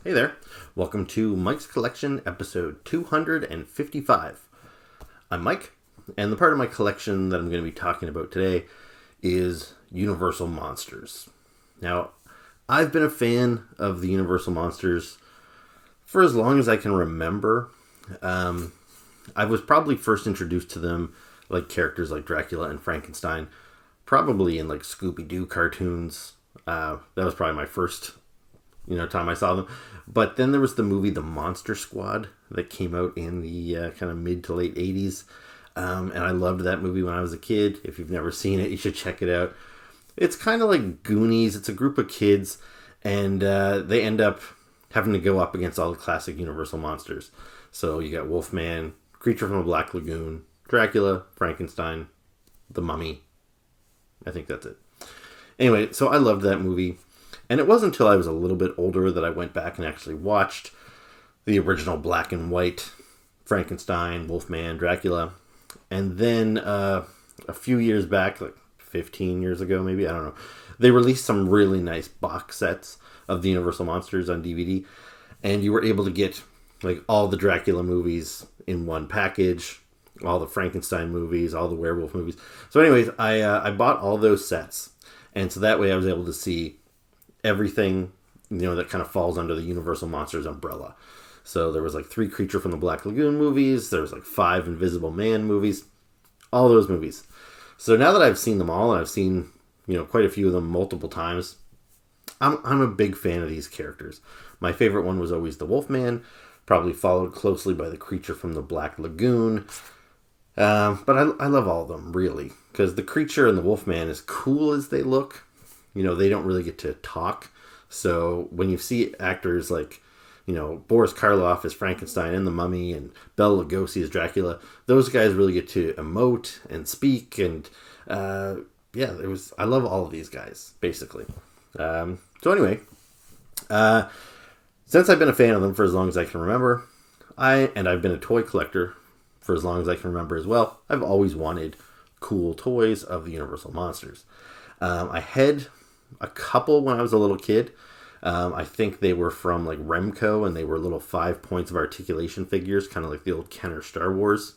Hey there. Welcome to Mike's Collection, episode 255. I'm Mike, and the part of my collection that I'm going to be talking about today is Universal Monsters. Now, I've been a fan of the Universal Monsters for as long as I can remember. I was probably first introduced to them like characters like Dracula and Frankenstein, probably in like Scooby-Doo cartoons. That was probably my first time I saw them. But then there was the movie The Monster Squad that came out in the kind of mid to late 80s. And I loved that movie when I was a kid. If you've never seen it, you should check it out. It's kind of like Goonies. It's a group of kids, and they end up having to go up against all the classic Universal monsters. So you got Wolfman, Creature from the Black Lagoon, Dracula, Frankenstein, The Mummy. I think that's it. Anyway, so I loved that movie. And it wasn't until I was a little bit older that I went back and actually watched the original black and white Frankenstein, Wolfman, Dracula. And then a few years back, like 15 years ago maybe, I don't know, they released some really nice box sets of the Universal Monsters on DVD. And you were able to get like all the Dracula movies in one package, all the Frankenstein movies, all the werewolf movies. So anyways, I bought all those sets. And so that way I was able to see everything that kind of falls under the Universal Monsters umbrella. So there was like 3 Creature from the Black Lagoon movies, there was like 5 Invisible Man movies, all those movies. So now that I've seen them all, and I've seen quite a few of them multiple times, I'm a big fan of these characters. My favorite one was always the Wolfman, probably followed closely by the Creature from the Black Lagoon. But I love all of them, really, because the Creature and the Wolfman, as cool as they look, they don't really get to talk. So when you see actors like, Boris Karloff as Frankenstein and the Mummy and Bela Lugosi as Dracula, those guys really get to emote and speak. And I love all of these guys, basically. So anyway, since I've been a fan of them for as long as I can remember, I've been a toy collector for as long as I can remember as well, I've always wanted cool toys of the Universal Monsters. I had a couple when I was a little kid. I think they were from like Remco, and they were little 5 points of articulation figures, kind of like the old Kenner Star Wars.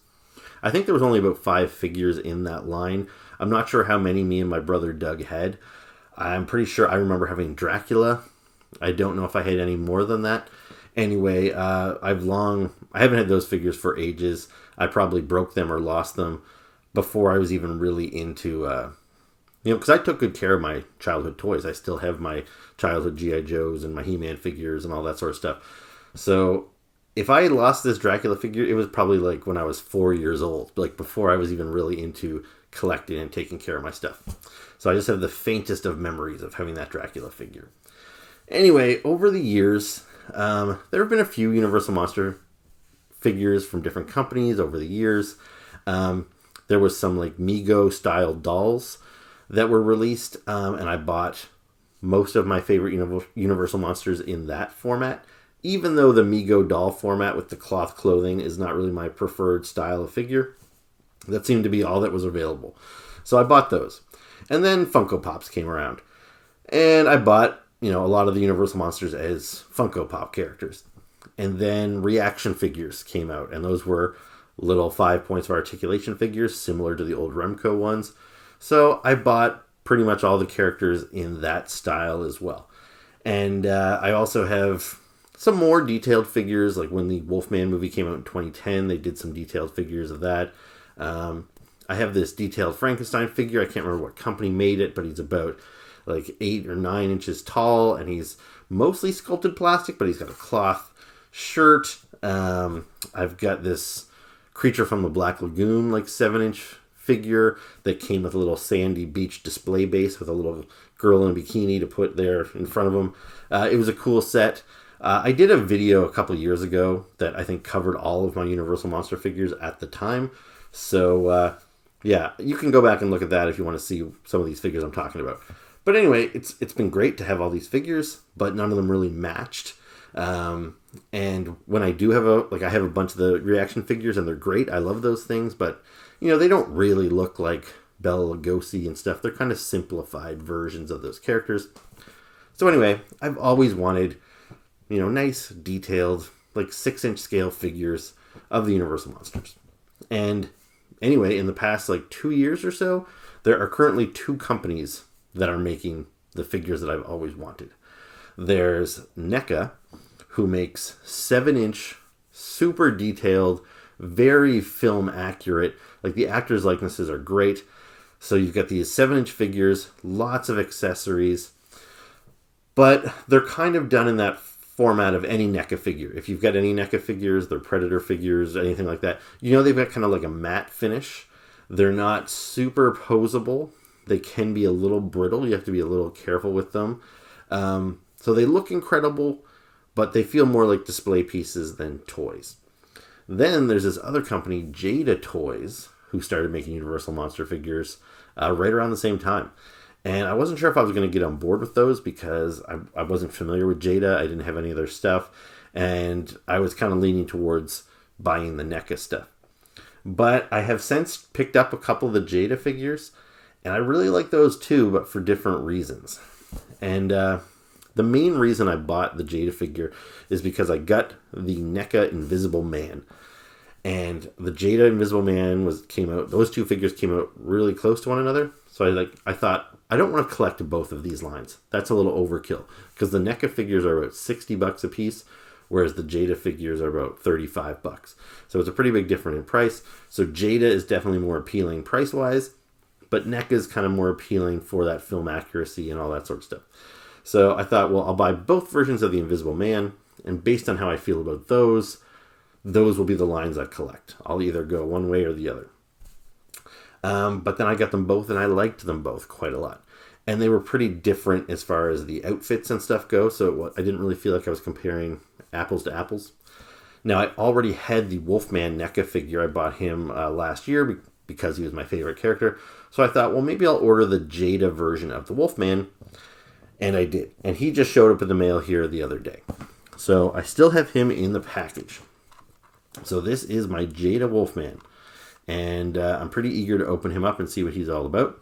I think there was only about 5 figures in that line. I'm not sure how many me and my brother Doug had. I'm pretty sure I remember having Dracula. I don't know if I had any more than that. Anyway, I haven't had those figures for ages. I probably broke them or lost them before I was even really into because I took good care of my childhood toys. I still have my childhood G.I. Joes and my He-Man figures and all that sort of stuff. So if I had lost this Dracula figure, it was probably like when I was 4 years old, like before I was even really into collecting and taking care of my stuff. So I just have the faintest of memories of having that Dracula figure. Anyway, over the years, there have been a few Universal Monster figures from different companies over the years. There was some like Mego-style dolls that were released, and I bought most of my favorite Universal Monsters in that format, even though the Mego doll format with the cloth clothing is not really my preferred style of figure. That seemed to be all that was available. So I bought those. And then Funko Pops came around. And I bought, a lot of the Universal Monsters as Funko Pop characters. And then reaction figures came out, and those were little 5 points of articulation figures, similar to the old Remco ones. So I bought pretty much all the characters in that style as well. And I also have some more detailed figures, like when the Wolfman movie came out in 2010, they did some detailed figures of that. I have this detailed Frankenstein figure. I can't remember what company made it, but he's about like 8 or 9 inches tall, and he's mostly sculpted plastic, but he's got a cloth shirt. I've got this Creature from the Black Lagoon, like 7-inch figure that came with a little sandy beach display base with a little girl in a bikini to put there in front of him. It was a cool set. I did a video a couple years ago that I think covered all of my Universal Monster figures at the time. So, you can go back and look at that if you want to see some of these figures I'm talking about. But anyway, it's been great to have all these figures, but none of them really matched. And when I do have I have a bunch of the reaction figures, and they're great. I love those things, but they don't really look like Bela Lugosi and stuff. They're kind of simplified versions of those characters. So anyway, I've always wanted, nice, detailed, like 6-inch scale figures of the Universal Monsters. And anyway, in the past like 2 years or so, there are currently 2 companies that are making the figures that I've always wanted. There's NECA, who makes 7-inch, super detailed, very film accurate, like the actors' likenesses are great. So you've got these 7-inch figures, lots of accessories, but they're kind of done in that format of any NECA figure. If you've got any NECA figures, they're Predator figures, anything like that, they've got kind of like a matte finish. They're not super posable. They can be a little brittle. You have to be a little careful with them. So they look incredible, but they feel more like display pieces than toys. Then there's this other company, Jada Toys, who started making Universal Monster figures right around the same time. And I wasn't sure if I was going to get on board with those because I wasn't familiar with Jada. I didn't have any of their stuff. And I was kind of leaning towards buying the NECA stuff. But I have since picked up a couple of the Jada figures. And I really like those too, but for different reasons. And the main reason I bought the Jada figure is because I got the NECA Invisible Man. And the Jada Invisible Man came out. Those 2 figures came out really close to one another. So I thought, I don't want to collect both of these lines. That's a little overkill. Because the NECA figures are about $60 a piece, whereas the Jada figures are about $35. So it's a pretty big difference in price. So Jada is definitely more appealing price-wise, but NECA is kind of more appealing for that film accuracy and all that sort of stuff. So I thought, well, I'll buy both versions of the Invisible Man, and based on how I feel about those will be the lines I collect. I'll either go one way or the other. But then I got them both, and I liked them both quite a lot. And they were pretty different as far as the outfits and stuff go, so I didn't really feel like I was comparing apples to apples. Now, I already had the Wolfman NECA figure. I bought him last year because he was my favorite character. So I thought, well, maybe I'll order the Jada version of the Wolfman. And I did. And he just showed up in the mail here the other day. So I still have him in the package. So this is my Jada Wolfman. And I'm pretty eager to open him up and see what he's all about.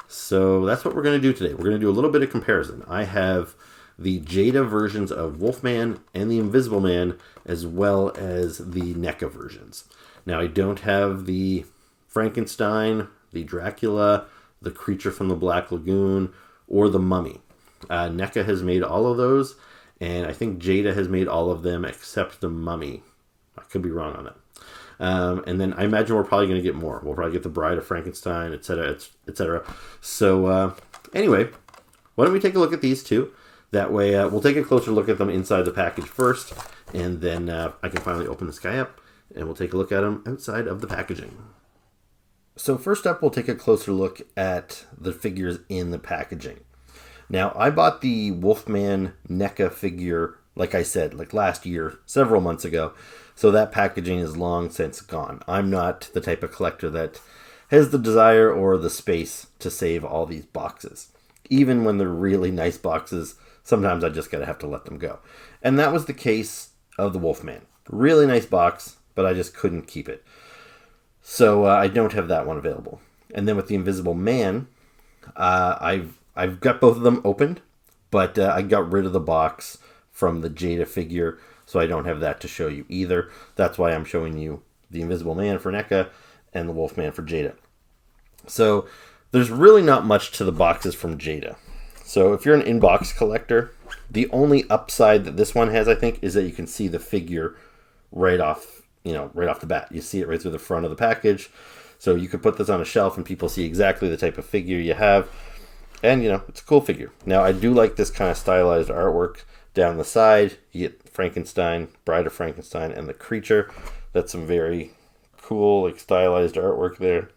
So that's what we're going to do today. We're going to do a little bit of comparison. I have the Jada versions of Wolfman and the Invisible Man, as well as the NECA versions. Now, I don't have the Frankenstein, the Dracula, the Creature from the Black Lagoon, or the Mummy. NECA has made all of those, and I think Jada has made all of them except the Mummy. I could be wrong on that. And then I imagine we're probably going to get more. We'll probably get the Bride of Frankenstein, etc., etc. So anyway, why don't we take a look at these 2? That way we'll take a closer look at them inside the package first, and then I can finally open this guy up, and we'll take a look at them outside of the packaging. So first up, we'll take a closer look at the figures in the packaging. Now, I bought the Wolfman NECA figure, like I said, like last year, several months ago. So that packaging is long since gone. I'm not the type of collector that has the desire or the space to save all these boxes. Even when they're really nice boxes, sometimes I just gotta have to let them go. And that was the case of the Wolfman. Really nice box, but I just couldn't keep it. So I don't have that one available. And then with the Invisible Man, I've got both of them opened, but I got rid of the box from the Jada figure, so I don't have that to show you either. That's why I'm showing you the Invisible Man for NECA and the Wolfman for Jada. So there's really not much to the boxes from Jada. So if you're an in-box collector, the only upside that this one has, I think, is that you can see the figure right off the bat. You see it right through the front of the package. So you could put this on a shelf and people see exactly the type of figure you have. And, it's a cool figure. Now, I do like this kind of stylized artwork down the side. You get Frankenstein, Bride of Frankenstein, and the Creature. That's some very cool, stylized artwork there.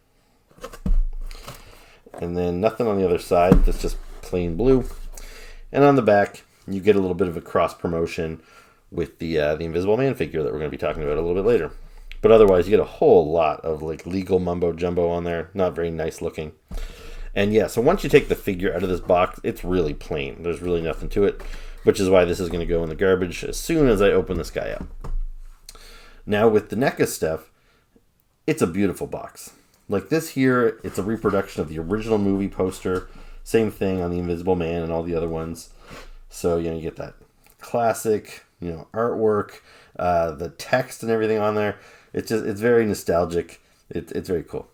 And then nothing on the other side. That's just plain blue. And on the back, you get a little bit of a cross promotion with the Invisible Man figure that we're going to be talking about a little bit later. But otherwise, you get a whole lot of legal mumbo jumbo on there. Not very nice looking. And yeah, so once you take the figure out of this box, it's really plain. There's really nothing to it, which is why this is going to go in the garbage as soon as I open this guy up. Now with the NECA stuff, it's a beautiful box. Like this here, it's a reproduction of the original movie poster. Same thing on the Invisible Man and all the other ones. So, you get that classic, artwork, the text and everything on there. It's very nostalgic. It's very cool.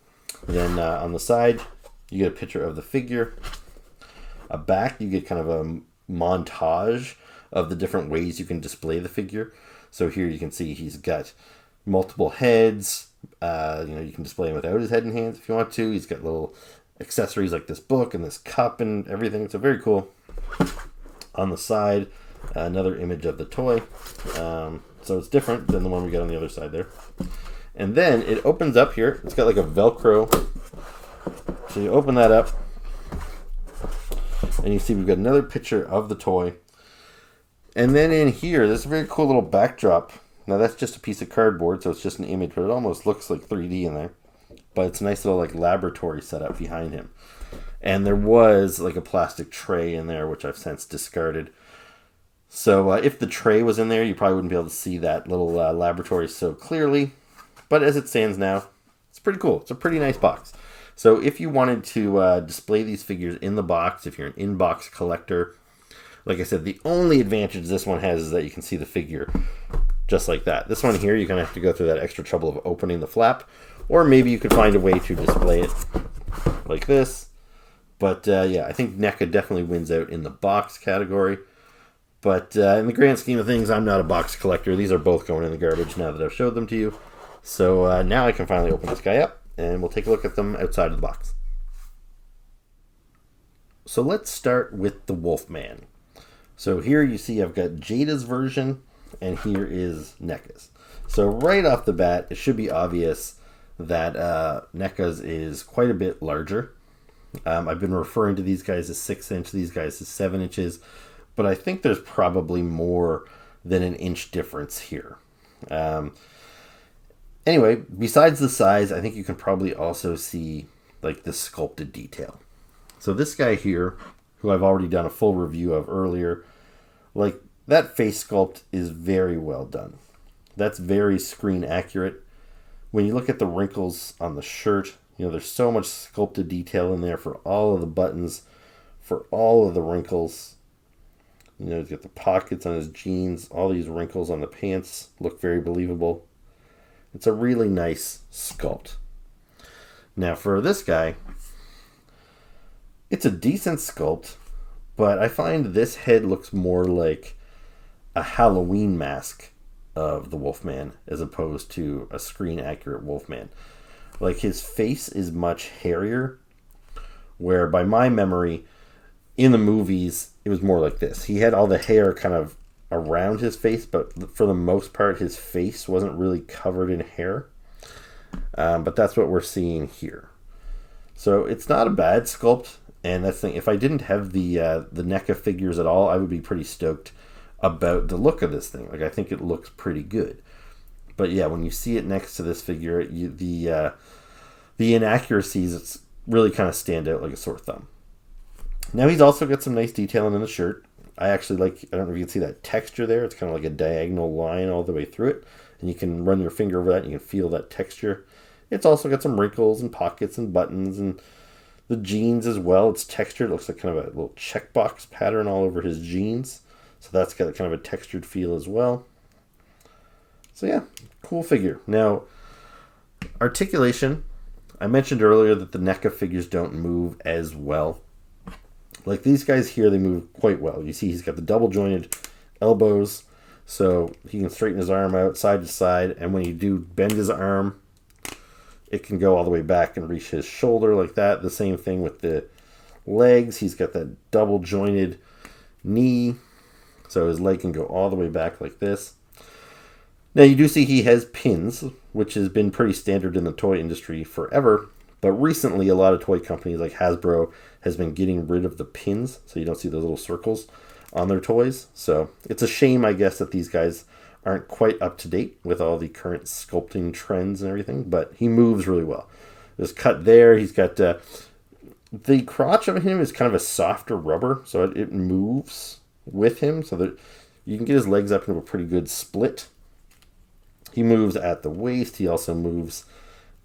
And then on the side, you get a picture of the figure. A back, you get kind of a montage of the different ways you can display the figure. So here you can see he's got multiple heads. You can display him without his head and hands if you want to. He's got little accessories like this book and this cup and everything. So very cool. On the side, another image of the toy. So it's different than the one we got on the other side there. And then it opens up here. It's got like a Velcro. So you open that up. And you see we've got another picture of the toy. And then in here, there's a very cool little backdrop. Now that's just a piece of cardboard, so it's just an image, but it almost looks like 3D in there. But it's a nice little like laboratory setup behind him. And there was like a plastic tray in there, which I've since discarded. So if the tray was in there, you probably wouldn't be able to see that little laboratory so clearly. But as it stands now, it's pretty cool. It's a pretty nice box. So if you wanted to display these figures in the box, if you're an in-box collector, like I said, the only advantage this one has is that you can see the figure just like that. This one here, you're going to have to go through that extra trouble of opening the flap, or maybe you could find a way to display it like this. But yeah, I think NECA definitely wins out in the box category. But in the grand scheme of things, I'm not a box collector. These are both going in the garbage now that I've showed them to you. So now I can finally open this guy up, and we'll take a look at them outside of the box. So let's start with the Wolfman. So here you see I've got Jada's version, and here is NECA's. So right off the bat, it should be obvious that NECA's is quite a bit larger. I've been referring to these guys as 6-inch, these guys as 7 inches, but I think there's probably more than an inch difference here. Anyway, besides the size, I think you can probably also see like the sculpted detail. So this guy here, who I've already done a full review of earlier, like that face sculpt is very well done. That's very screen accurate. When you look at the wrinkles on the shirt, there's so much sculpted detail in there for all of the buttons, for all of the wrinkles. He's got the pockets on his jeans, all these wrinkles on the pants look very believable. It's a really nice sculpt. Now for this guy, it's a decent sculpt, but I find this head looks more like a Halloween mask of the Wolfman as opposed to a screen accurate Wolfman. Like his face is much hairier, where by my memory, in the movies, it was more like this. He had all the hair kind of around his face, but for the most part, his face wasn't really covered in hair. But that's what we're seeing here. So it's not a bad sculpt. And that's the thing, if I didn't have the NECA figures at all, I would be pretty stoked about the look of this thing. Like I think it looks pretty good. But yeah, when you see it next to this figure, the inaccuracies really kind of stand out like a sore thumb. Now he's also got some nice detailing in the shirt. I actually like, I don't know if you can see that texture there. It's kind of like a diagonal line all the way through it. And you can run your finger over that and you can feel that texture. It's also got some wrinkles and pockets and buttons and the jeans as well. It's textured. It looks like kind of a little checkbox pattern all over his jeans. So that's got kind of a textured feel as well. So yeah, cool figure. Now, articulation. I mentioned earlier that the NECA figures don't move as well. Like these guys here, they move quite well. You see he's got the double jointed elbows, so he can straighten his arm out side to side. And when you do bend his arm, it can go all the way back and reach his shoulder like that. The same thing with the legs. He's got that double jointed knee, so his leg can go all the way back like this. Now you do see he has pins, which has been pretty standard in the toy industry forever. But recently, a lot of toy companies like Hasbro has been getting rid of the pins, so you don't see those little circles on their toys. So it's a shame, I guess, that these guys aren't quite up to date with all the current sculpting trends and everything, but he moves really well. There's cut there. He's got the crotch of him is kind of a softer rubber, so it moves with him, so that you can get his legs up into a pretty good split. He moves at the waist. He also moves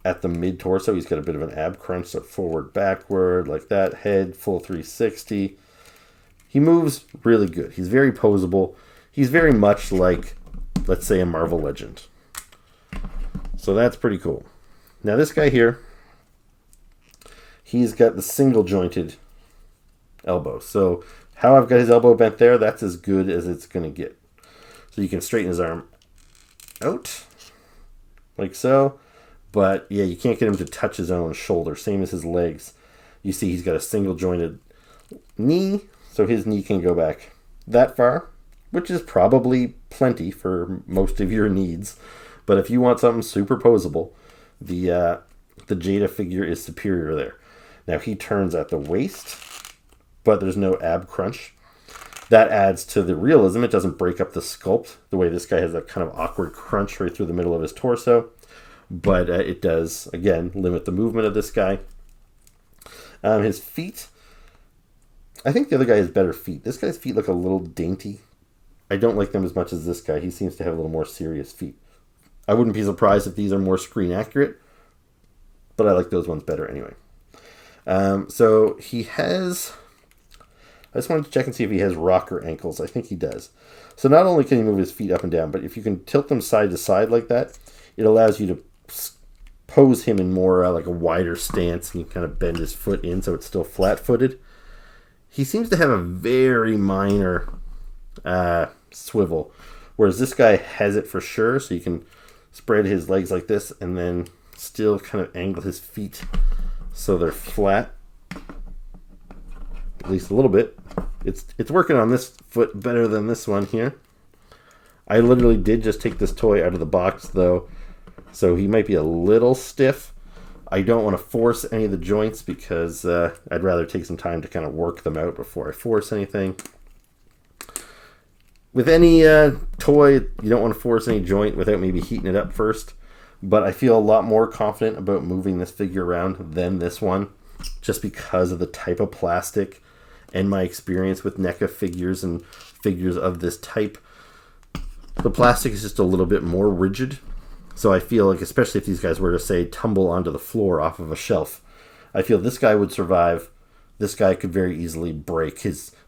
at the mid-torso. He's got a bit of an ab crunch, so forward, backward, like that. Head, full 360. He moves really good. He's very poseable. he's very much like, let's say, a Marvel Legend. So that's pretty cool. Now this guy here, he's got the single jointed elbow. So how I've got his elbow bent there, that's as good as it's going to get. So you can straighten his arm out, like so. But yeah, you can't get him to touch his own shoulder. Same as his legs. You see he's got a single jointed knee, so his knee can go back that far, which is probably plenty for most of your needs. But if you want something superposable, the Jada figure is superior there. Now he turns at the waist, but there's no ab crunch. That adds to the realism. It doesn't break up the sculpt the way this guy has that kind of awkward crunch right through the middle of his torso. But it does, again, limit the movement of this guy. His feet, I think the other guy has better feet. This guy's feet look a little dainty. I don't like them as much as this guy. He seems to have a little more serious feet. I wouldn't be surprised if these are more screen accurate, but I like those ones better anyway. So he has, I just wanted to check and see if he has rocker ankles. I think he does. So not only can he move his feet up and down, but if you can tilt them side to side like that, it allows you to pose him in more like a wider stance, and you kind of bend his foot in so it's still flat-footed. He seems to have a very minor swivel, whereas this guy has it for sure, so you can spread his legs like this and then still kind of angle his feet so they're flat, at least a little bit. It's working on this foot better than this one here. I literally did just take this toy out of the box though, so he might be a little stiff. I don't want to force any of the joints because I'd rather take some time to kind of work them out before I force anything. With any toy, you don't want to force any joint without maybe heating it up first. But I feel a lot more confident about moving this figure around than this one, just because of the type of plastic and my experience with NECA figures and figures of this type. The plastic is just a little bit more rigid. So I feel like, especially if these guys were to, say, tumble onto the floor off of a shelf, I feel this guy would survive. This guy could very easily break.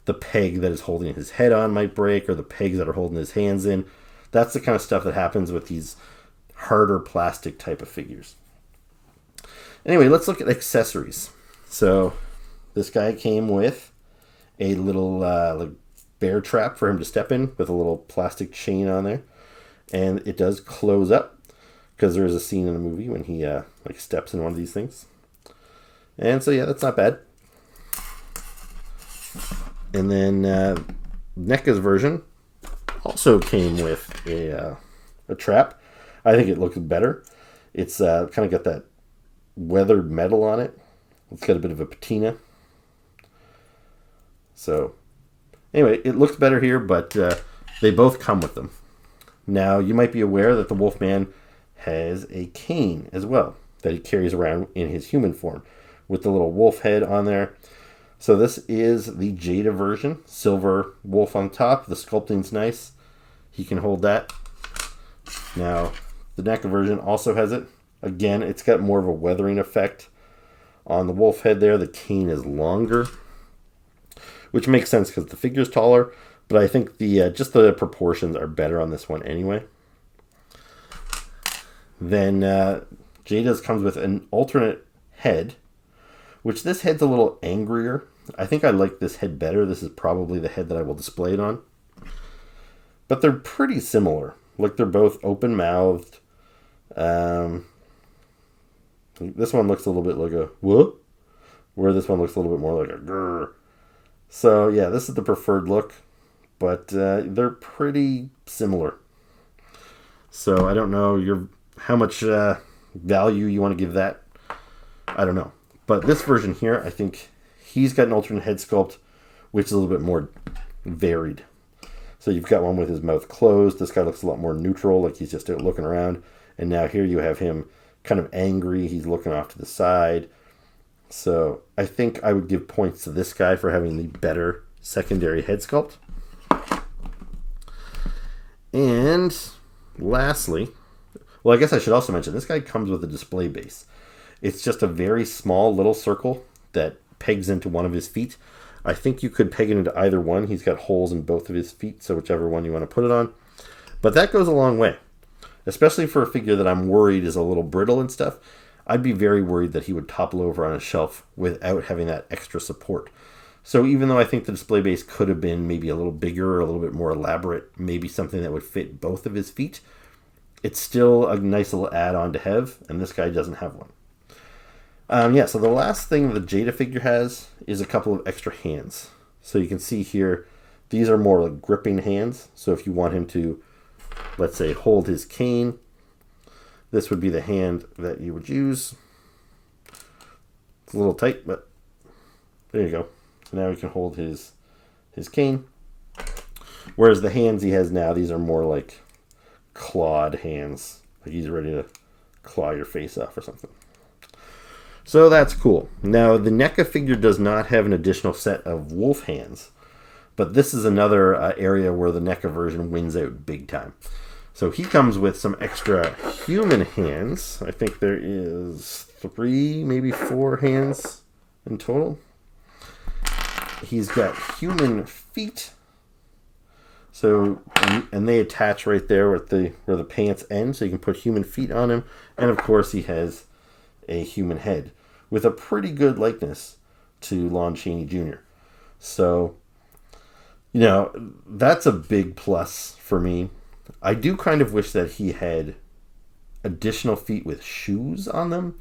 The peg that is holding his head on might break, or the pegs that are holding his hands in. That's the kind of stuff that happens with these harder plastic type of figures. Anyway, let's look at accessories. So this guy came with a little like bear trap for him to step in with a little plastic chain on there. And it does close up, because there is a scene in the movie when he like steps in one of these things. And so yeah, that's not bad. And then NECA's version also came with a trap. I think it looks better. It's kind of got that weathered metal on it. It's got a bit of a patina. So anyway, it looks better here, but they both come with them. Now, you might be aware that the Wolfman has a cane as well that he carries around in his human form with the little wolf head on there. So this is the Jada version. Silver wolf on top. The sculpting's nice. He can hold that. Now, the NECA version also has it. Again, it's got more of a weathering effect on the wolf head there. The cane is longer, which makes sense because the figure's taller. But I think the just the proportions are better on this one anyway. Then Jada's comes with an alternate head, which this head's a little angrier. I think I like this head better. This is probably the head that I will display it on. But they're pretty similar. Like, they're both open-mouthed. This one looks a little bit like a whoop, where this one looks a little bit more like a grrr. So yeah, this is the preferred look. But they're pretty similar. So I don't know how much value you want to give that. I don't know. But this version here, I think he's got an alternate head sculpt, which is a little bit more varied. So you've got one with his mouth closed. This guy looks a lot more neutral, like he's just out looking around. And now here you have him kind of angry. He's looking off to the side. So I think I would give points to this guy for having the better secondary head sculpt. And lastly, well, I guess I should also mention, this guy comes with a display base. It's just a very small little circle that pegs into one of his feet. I think you could peg it into either one. He's got holes in both of his feet, so whichever one you want to put it on. But that goes a long way, especially for a figure that I'm worried is a little brittle and stuff. I'd be very worried that he would topple over on a shelf without having that extra support. So even though I think the display base could have been maybe a little bigger or a little bit more elaborate, maybe something that would fit both of his feet, it's still a nice little add-on to have, and this guy doesn't have one. So the last thing the Jada figure has is a couple of extra hands. So you can see here, these are more like gripping hands. So if you want him to, let's say, hold his cane, this would be the hand that you would use. It's a little tight, but there you go. So now he can hold his cane. Whereas the hands he has now, these are more like clawed hands. Like he's ready to claw your face off or something. So that's cool. Now, the NECA figure does not have an additional set of wolf hands, but this is another area where the NECA version wins out big time. So he comes with some extra human hands. I think there is 3, maybe 4 hands in total. He's got human feet. So, and they attach right there where the pants end, so you can put human feet on him. And of course, he has a human head with a pretty good likeness to Lon Chaney Jr. So, that's a big plus for me. I do kind of wish that he had additional feet with shoes on them,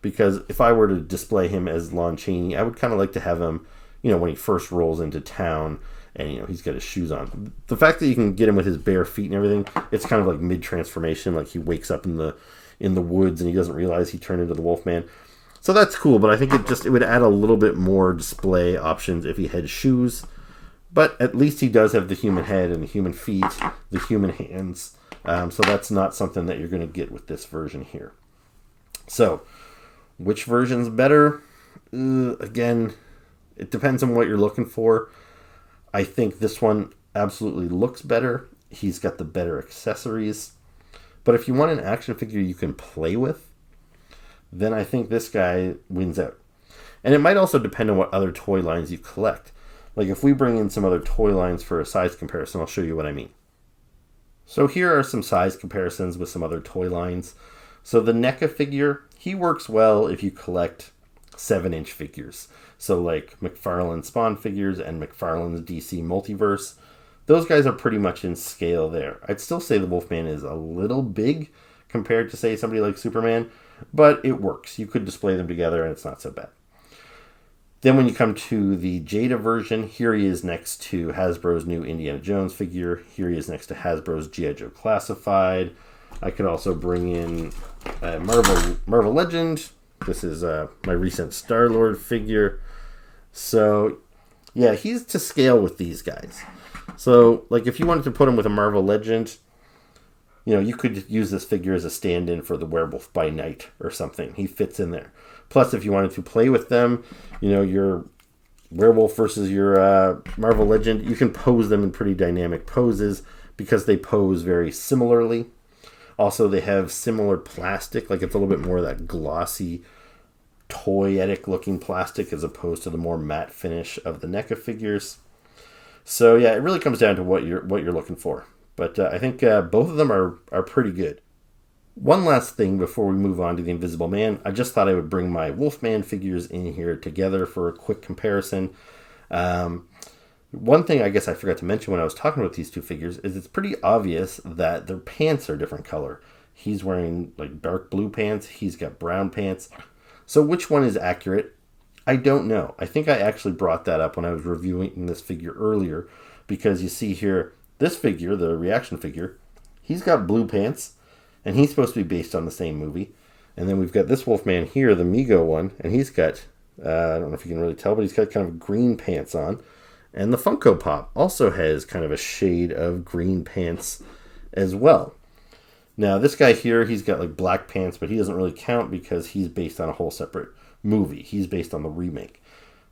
because if I were to display him as Lon Chaney, I would kind of like to have him, when he first rolls into town and, he's got his shoes on. The fact that you can get him with his bare feet and everything, it's kind of like mid-transformation, like he wakes up in the woods and he doesn't realize he turned into the Wolfman. So that's cool, but I think it would add a little bit more display options if he had shoes. But at least he does have the human head and the human feet, the human hands. So that's not something that you're going to get with this version here. So, which version's better? Again, it depends on what you're looking for. I think this one absolutely looks better. He's got the better accessories. But if you want an action figure you can play with, then I think this guy wins out. And it might also depend on what other toy lines you collect. Like if we bring in some other toy lines for a size comparison, I'll show you what I mean. So here are some size comparisons with some other toy lines. So the NECA figure, he works well if you collect 7-inch figures. So like McFarlane Spawn figures and McFarlane's DC Multiverse. Those guys are pretty much in scale there. I'd still say the Wolfman is a little big compared to, say, somebody like Superman, but it works. You could display them together and it's not so bad. Then when you come to the Jada version, here he is next to Hasbro's new Indiana Jones figure. Here he is next to Hasbro's G.I. Joe Classified. I could also bring in Marvel Legend. This is my recent Star-Lord figure. So, yeah, he's to scale with these guys. So, like, if you wanted to put him with a Marvel Legend, you could use this figure as a stand-in for the Werewolf by Night or something. He fits in there. Plus, if you wanted to play with them, your Werewolf versus your Marvel Legend, you can pose them in pretty dynamic poses because they pose very similarly. Also, they have similar plastic, like it's a little bit more of that glossy, toyetic looking plastic as opposed to the more matte finish of the NECA figures. So yeah, it really comes down to what you're looking for. But I think both of them are pretty good. One last thing before we move on to the Invisible Man, I just thought I would bring my Wolfman figures in here together for a quick comparison. One thing I guess I forgot to mention when I was talking about these two figures is it's pretty obvious that their pants are different color. He's wearing like dark blue pants, he's got brown pants. So which one is accurate? I don't know. I think I actually brought that up when I was reviewing this figure earlier, because you see here, this figure, the reaction figure, he's got blue pants, and he's supposed to be based on the same movie. And then we've got this Wolfman here, the Mego one, and he's got, I don't know if you can really tell, but he's got kind of green pants on. And the Funko Pop also has kind of a shade of green pants as well. Now, this guy here, he's got like black pants, but he doesn't really count because he's based on a whole separate movie. He's based on the remake.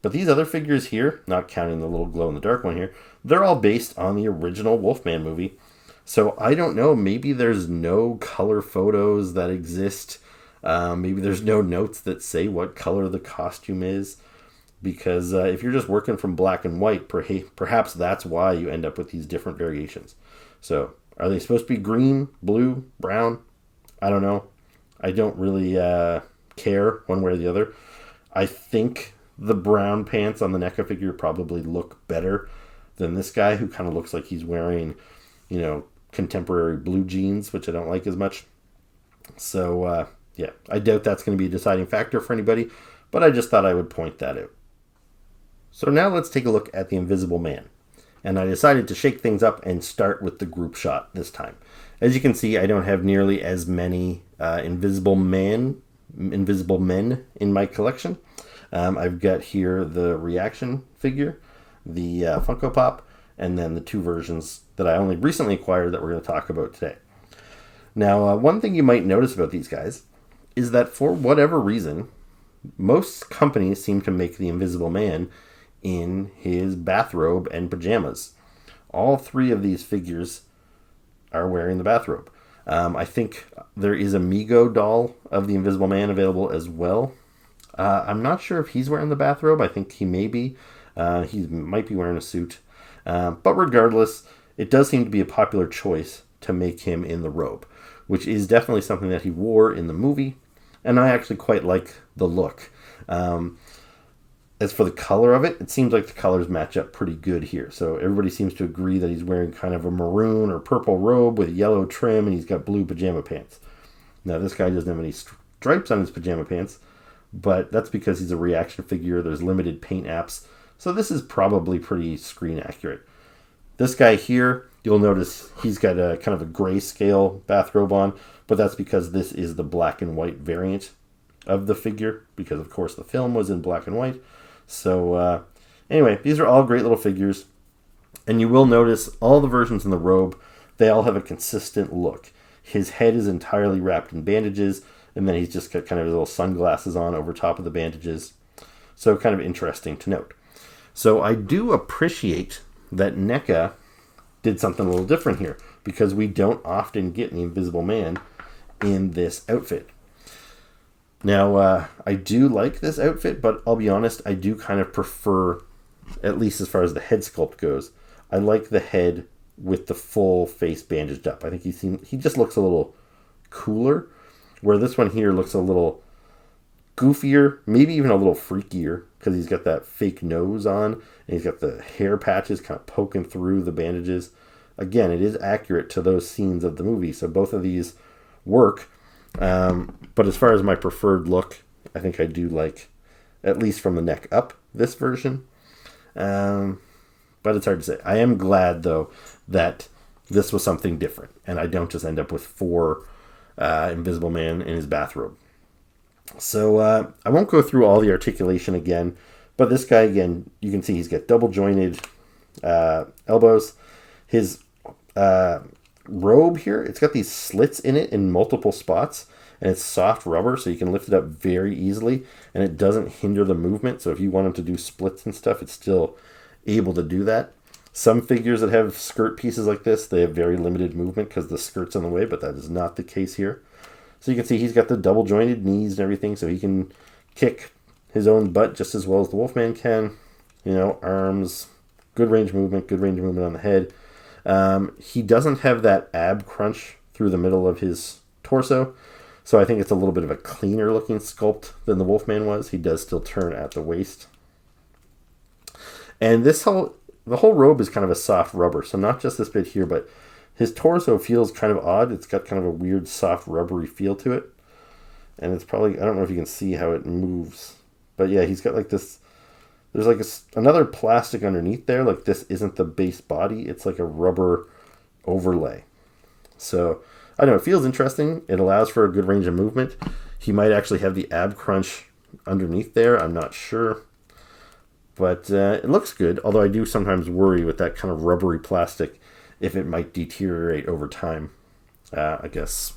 But these other figures here, not counting the little glow-in-the-dark one here, they're all based on the original Wolfman movie. So I don't know, maybe there's no color photos that exist. Maybe there's no notes that say what color the costume is. because if you're just working from black and white, perhaps that's why you end up with these different variations. So are they supposed to be green, blue, brown? I don't know. I don't really care one way or the other. I think the brown pants on the NECA figure probably look better than this guy, who kind of looks like he's wearing, contemporary blue jeans, which I don't like as much. So, yeah, I doubt that's going to be a deciding factor for anybody, but I just thought I would point that out. So now let's take a look at the Invisible Man. And I decided to shake things up and start with the group shot this time. As you can see, I don't have nearly as many Invisible Men in my collection. I've got here the Reaction figure, the Funko Pop, and then the two versions that I only recently acquired that we're going to talk about today. Now, one thing you might notice about these guys is that for whatever reason, most companies seem to make the Invisible Man in his bathrobe and pajamas. All three of these figures are wearing the bathrobe. I think there is a Mego doll of the Invisible Man available as well. I'm not sure if he's wearing the bathrobe. I think he may be. He might be wearing a suit. But regardless, it does seem to be a popular choice to make him in the robe, which is definitely something that he wore in the movie. And I actually quite like the look. As for the color of it, it seems like the colors match up pretty good here. So everybody seems to agree that he's wearing kind of a maroon or purple robe with yellow trim, and he's got blue pajama pants. Now, this guy doesn't have any stripes on his pajama pants, but that's because he's a reaction figure. There's limited paint apps. So this is probably pretty screen accurate. This guy here, you'll notice he's got a kind of a grayscale bathrobe on, but that's because this is the black and white variant of the figure, because of course the film was in black and white. So anyway, these are all great little figures, and you will notice all the versions in the robe, they all have a consistent look. His head is entirely wrapped in bandages, and then he's just got kind of his little sunglasses on over top of the bandages. So kind of interesting to note. So I do appreciate that NECA did something a little different here, because we don't often get the Invisible Man in this outfit. Now, I do like this outfit, but I'll be honest, I do kind of prefer, at least as far as the head sculpt goes, I like the head with the full face bandaged up. I think he just looks a little cooler, where this one here looks a little goofier, maybe even a little freakier, because he's got that fake nose on, and he's got the hair patches kind of poking through the bandages. Again, it is accurate to those scenes of the movie, so both of these work. But as far as my preferred look, I think I do like, at least from the neck up, this version. But it's hard to say. I am glad, though, that this was something different, and I don't just end up with 4 Invisible Man in his bathrobe. So I won't go through all the articulation again, but this guy, again, you can see he's got double jointed elbows. His robe here, it's got these slits in it in multiple spots, and it's soft rubber, so you can lift it up very easily, and it doesn't hinder the movement. So if you want him to do splits and stuff, it's still able to do that. Some figures that have skirt pieces like this, they have very limited movement because the skirt's in the way, but that is not the case here. So you can see he's got the double jointed knees and everything, so he can kick his own butt just as well as the Wolfman can. Arms, good range of movement on the head. He doesn't have that ab crunch through the middle of his torso, so I think it's a little bit of a cleaner looking sculpt than the Wolfman was. He does still turn at the waist. And the whole robe is kind of a soft rubber, so not just this bit here, but his torso feels kind of odd. It's got kind of a weird soft rubbery feel to it. And it's probably, I don't know if you can see how it moves, but yeah, he's got like this, there's like another plastic underneath there. Like this isn't the base body. It's like a rubber overlay. So I don't know, it feels interesting. It allows for a good range of movement. He might actually have the ab crunch underneath there. I'm not sure. But it looks good, although I do sometimes worry with that kind of rubbery plastic if it might deteriorate over time. I guess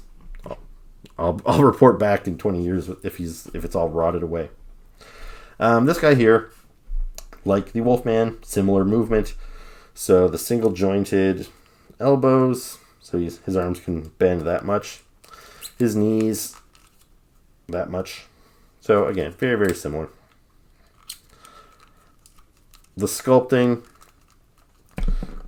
I'll report back in 20 years if it's all rotted away. This guy here, like the Wolfman, similar movement. So the single jointed elbows, so his arms can bend that much. His knees, that much. So again, very, very similar. The sculpting,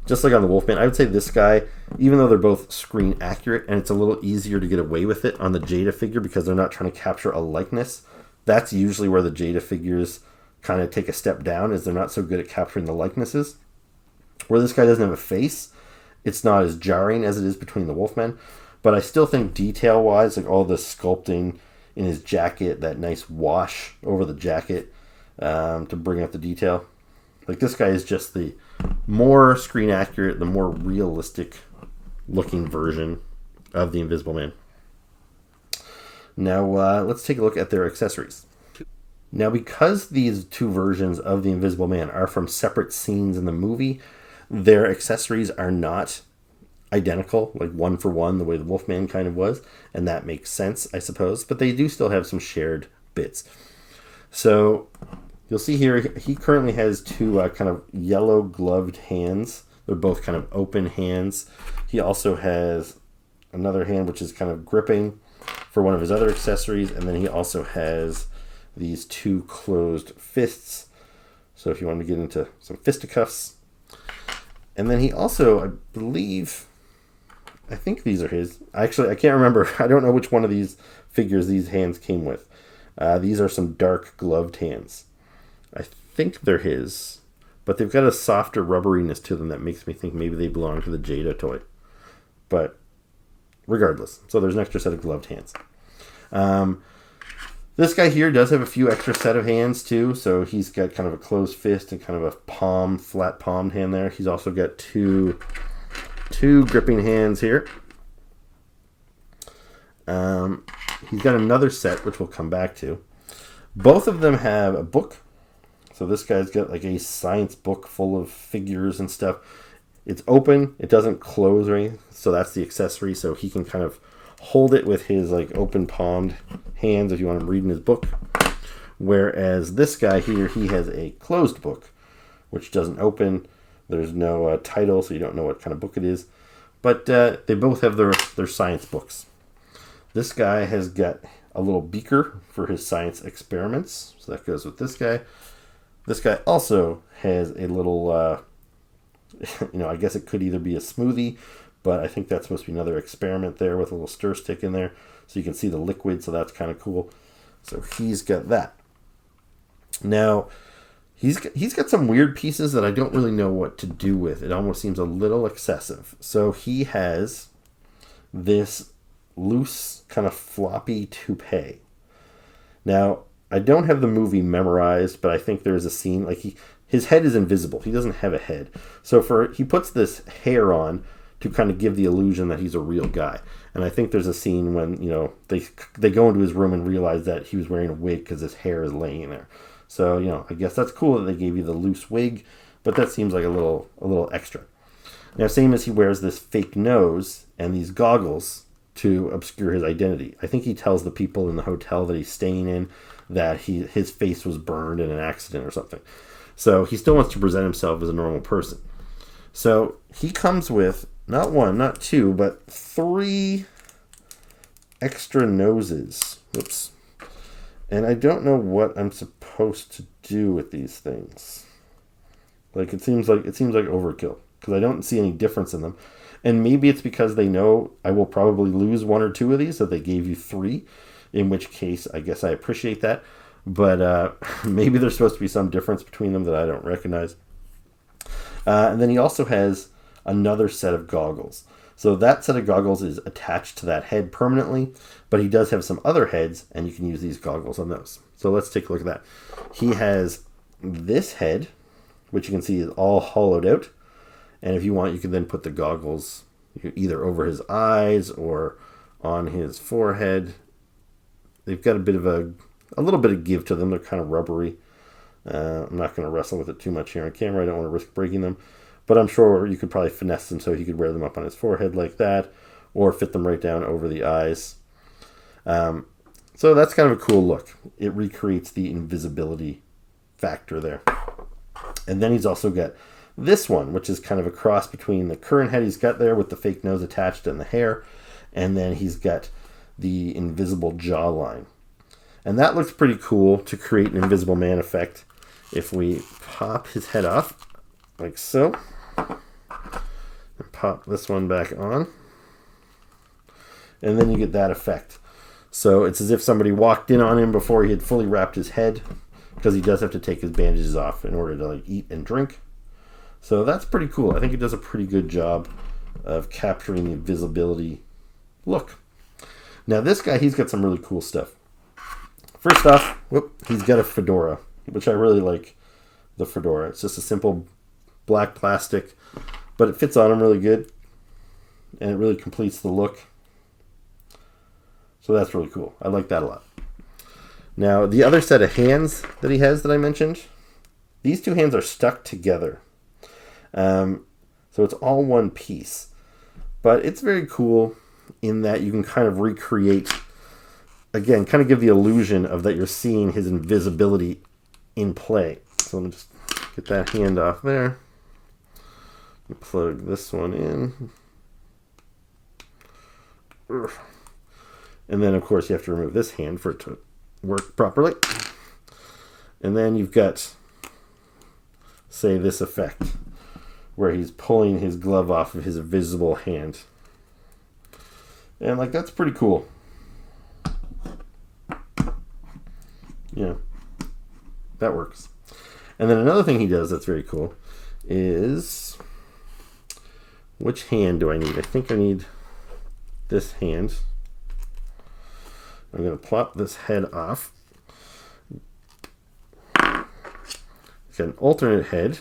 just like on the Wolfman, I would say this guy, even though they're both screen accurate and it's a little easier to get away with it on the Jada figure because they're not trying to capture a likeness, that's usually where the Jada figures kind of take a step down, is they're not so good at capturing the likenesses. Where this guy doesn't have a face, it's not as jarring as it is between the Wolfmen. But I still think detail-wise, like all the sculpting in his jacket, that nice wash over the jacket to bring out the detail. Like this guy is just the more screen accurate, the more realistic looking version of the Invisible Man. Now let's take a look at their accessories. Now because these two versions of the Invisible Man are from separate scenes in the movie, their accessories are not identical, like one for one, the way the Wolfman kind of was, and that makes sense, I suppose, but they do still have some shared bits. So you'll see here, he currently has two kind of yellow gloved hands. They're both kind of open hands. He also has another hand which is kind of gripping for one of his other accessories, and then he also has these two closed fists. So if you want to get into some fisticuffs. And then he also, I believe, I think these are his. Actually, I can't remember. I don't know which one of these figures these hands came with. These are some dark gloved hands. I think they're his, but they've got a softer rubberiness to them that makes me think maybe they belong to the Jada toy. But regardless, so there's an extra set of gloved hands. This guy here does have a few extra set of hands too, so he's got kind of a closed fist and kind of a palm, flat palmed hand there. He's also got two gripping hands here. He's got another set, which we'll come back to. Both of them have a book. So this guy's got like a science book full of figures and stuff. It's open. It doesn't close or anything. So that's the accessory. So he can kind of hold it with his like open palmed hands if you want him reading his book. Whereas this guy here, he has a closed book, which doesn't open. There's no title, so you don't know what kind of book it is. But they both have their science books. This guy has got a little beaker for his science experiments. So that goes with this guy. This guy also has a little, I guess it could either be a smoothie, but I think that's supposed to be another experiment there with a little stir stick in there. So you can see the liquid, so that's kind of cool. So he's got that. Now, he's got some weird pieces that I don't really know what to do with. It almost seems a little excessive. So he has this loose, kind of floppy toupee. Now, I don't have the movie memorized, but I think there's a scene, like his head is invisible. He doesn't have a head. So he puts this hair on to kind of give the illusion that he's a real guy. And I think there's a scene when, they go into his room and realize that he was wearing a wig because his hair is laying there. So, I guess that's cool that they gave you the loose wig, but that seems like a little extra. Now, same as he wears this fake nose and these goggles to obscure his identity. I think he tells the people in the hotel that he's staying in that his face was burned in an accident or something. So he still wants to present himself as a normal person. So he comes with not one, not two, but 3 extra noses. Whoops. And I don't know what I'm supposed to do with these things. Like it seems like overkill because I don't see any difference in them. And maybe it's because they know I will probably lose 1 or 2 of these, so they gave you 3. In which case, I guess I appreciate that. But maybe there's supposed to be some difference between them that I don't recognize. And then he also has another set of goggles. So that set of goggles is attached to that head permanently, but he does have some other heads, and you can use these goggles on those. So let's take a look at that. He has this head, which you can see is all hollowed out. And if you want, you can then put the goggles either over his eyes or on his forehead. They've got a little bit of give to them. They're kind of rubbery. I'm not going to wrestle with it too much here on camera. I don't want to risk breaking them. But I'm sure you could probably finesse them so he could wear them up on his forehead like that, or fit them right down over the eyes. So that's kind of a cool look. It recreates the invisibility factor there. And then he's also got this one, which is kind of a cross between the current head he's got there with the fake nose attached and the hair, and then he's got the invisible jawline. And that looks pretty cool to create an Invisible Man effect. If we pop his head off, like so. And pop this one back on. And then you get that effect. So it's as if somebody walked in on him before he had fully wrapped his head, because he does have to take his bandages off in order to like eat and drink. So that's pretty cool. I think it does a pretty good job of capturing the invisibility look. Now this guy, he's got some really cool stuff. First off, he's got a fedora, which I really like the fedora. It's just a simple black plastic, but it fits on him really good, and it really completes the look. So that's really cool. I like that a lot. Now, the other set of hands that he has that I mentioned, these two hands are stuck together. So it's all one piece. But it's very cool in that you can kind of recreate, again, kind of give the illusion of that you're seeing his invisibility in play. So let me just get that hand off there. Plug this one in. And then, of course, you have to remove this hand for it to work properly. And then you've got, say, this effect where he's pulling his glove off of his invisible hand. And, like, that's pretty cool. Yeah, that works. And then another thing he does that's very cool is, which hand do I need? I think I need this hand. I'm going to plop this head off. It's got an alternate head.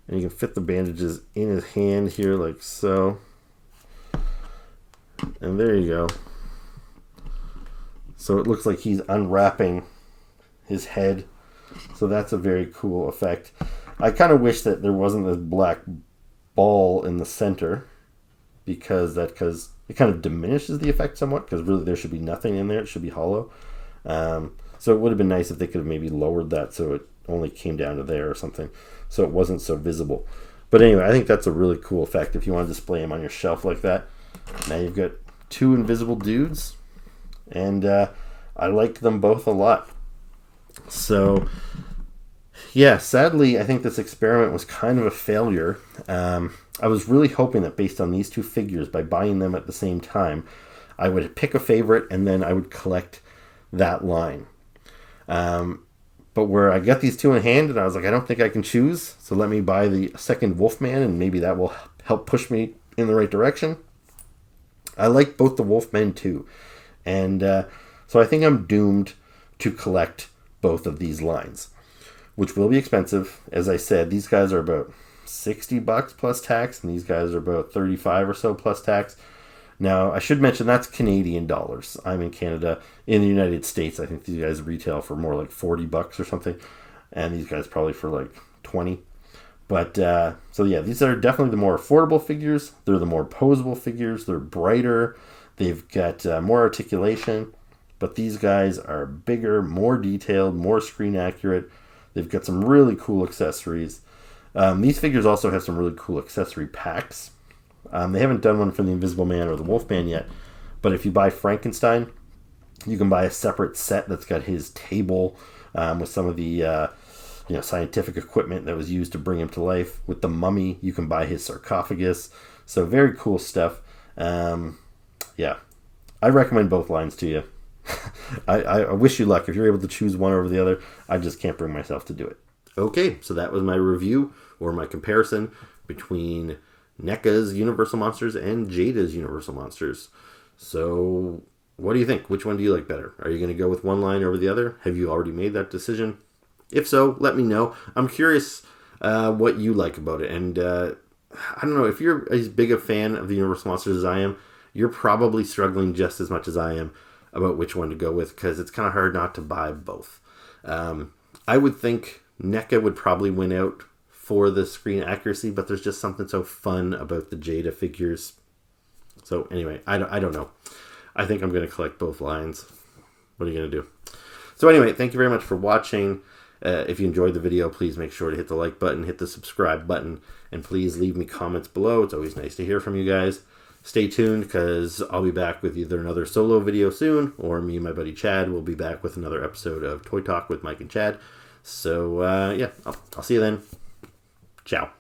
And you can fit the bandages in his hand here like so. And there you go. So it looks like he's unwrapping his head. So that's a very cool effect. I kind of wish that there wasn't this black ball in the center, because it kind of diminishes the effect somewhat, because really there should be nothing in there. It should be hollow. So it would have been nice if they could have maybe lowered that so it only came down to there or something, so it wasn't so visible. But anyway, I think that's a really cool effect if you want to display them on your shelf like that. Now you've got two invisible dudes, and I like them both a lot. So yeah, sadly, I think this experiment was kind of a failure. I was really hoping that based on these two figures, by buying them at the same time, I would pick a favorite and then I would collect that line. But where I got these two in hand and I was like, I don't think I can choose, so let me buy the second Wolfman and maybe that will help push me in the right direction. I like both the Wolfmen too. And so I think I'm doomed to collect both of these lines, which will be expensive. As I said, these guys are about $60 plus tax, and these guys are about 35 or so plus tax. Now, I should mention that's Canadian dollars. I'm in Canada. In the United States, I think these guys retail for more like $40 or something, and these guys probably for like 20. But so yeah, these are definitely the more affordable figures. They're the more posable figures. They're brighter. They've got more articulation. But these guys are bigger, more detailed, more screen accurate. They've got some really cool accessories. These figures also have some really cool accessory packs. They haven't done one for the Invisible Man or the Wolfman yet, but if you buy Frankenstein, you can buy a separate set that's got his table with some of the scientific equipment that was used to bring him to life. With the Mummy, you can buy his sarcophagus. So very cool stuff. Yeah, I recommend both lines to you. I wish you luck. If you're able to choose one over the other, I just can't bring myself to do it. Okay, so that was my review or my comparison between NECA's Universal Monsters and Jada's Universal Monsters. So what do you think? Which one do you like better? Are you going to go with one line over the other? Have you already made that decision? If so, let me know. I'm curious what you like about it. And I don't know, if you're as big a fan of the Universal Monsters as I am, you're probably struggling just as much as I am about which one to go with, because it's kind of hard not to buy both. I would think NECA would probably win out for the screen accuracy, but there's just something so fun about the Jada figures. So anyway, I don't know. I think I'm going to collect both lines. What are you going to do? So anyway, thank you very much for watching. If you enjoyed the video, please make sure to hit the like button, hit the subscribe button, and please leave me comments below. It's always nice to hear from you guys. stay tuned because I'll be back with either another solo video soon, or me and my buddy Chad will be back with another episode of Toy Talk with Mike and Chad. So, yeah, I'll see you then. Ciao.